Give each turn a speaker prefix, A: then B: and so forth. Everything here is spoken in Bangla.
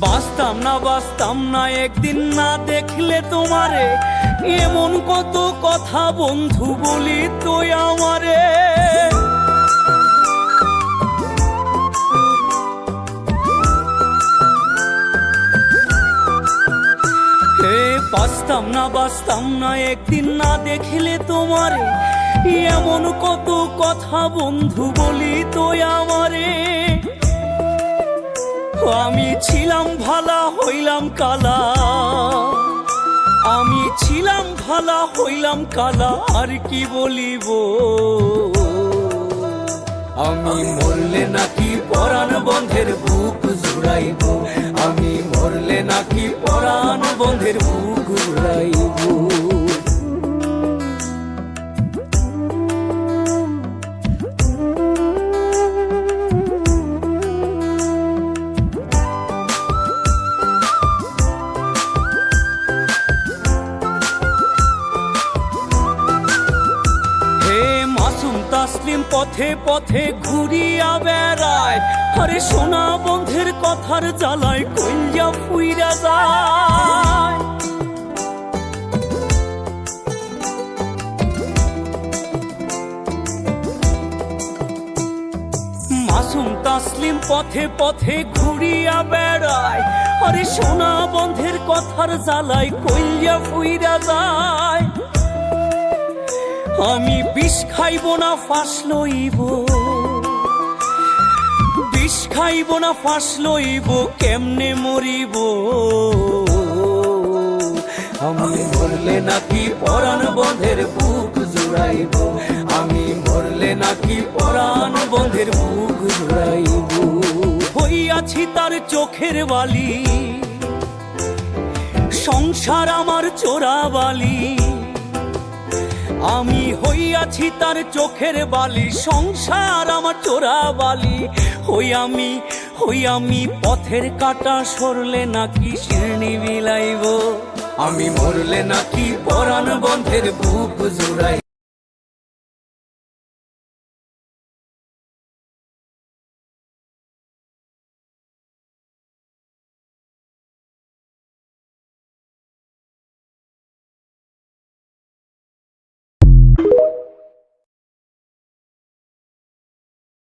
A: বাঁচতাম না একদিন না দেখলে তোমারে, এমন কত কথা বন্ধু বলি তুই আমারে। বাঁচতাম না একদিন না দেখলে তোমারে, এমন কত কথা বন্ধু বলি তুই আমারে। আমি ছিলাম ভালা হইলাম কালা, আমি ছিলাম ভালা হইলাম কালা, আর কি বলিব। আমি মরলে নাকি পরাণ বন্ধের বুক জুড়াইব, আমি মরলে নাকি পরাণ বন্ধের বুক জুড়াইব। তাসলিম পথে পথে ঘুরিয়া বেড়ায়, আরে সোনা বন্ধের কথার জ্বালায় কইয়া ফুইরা যায়। মাসুম তাসলিম পথে পথে ঘুরিয়া বেড়ায়, আরে সোনা বন্ধের কথার জ্বালায় কইয়া ফুইরা যায়। আমি বিষ খাইব না ফাঁস লইব, বিষ খাইব না ফাঁস লইব, কেমনে মরিব। আমি মরলে নাকি পরাণ বন্ধের বুক জুড়াইব, আমি মরলে নাকি পরাণ বন্ধের বুক জুড়াইব। হইয়াছি তার চোখের বালি, সংসার আমার চোরা বালি। আমি হইয়াছি তার চোখের বালি, সংসার আমার চোরা বালি। হই আমি পথের কাটা সরলে নাকি শিরনি বিলাইব, আমি মরলে নাকি পরাণ বন্ধের বুক জুড়াই।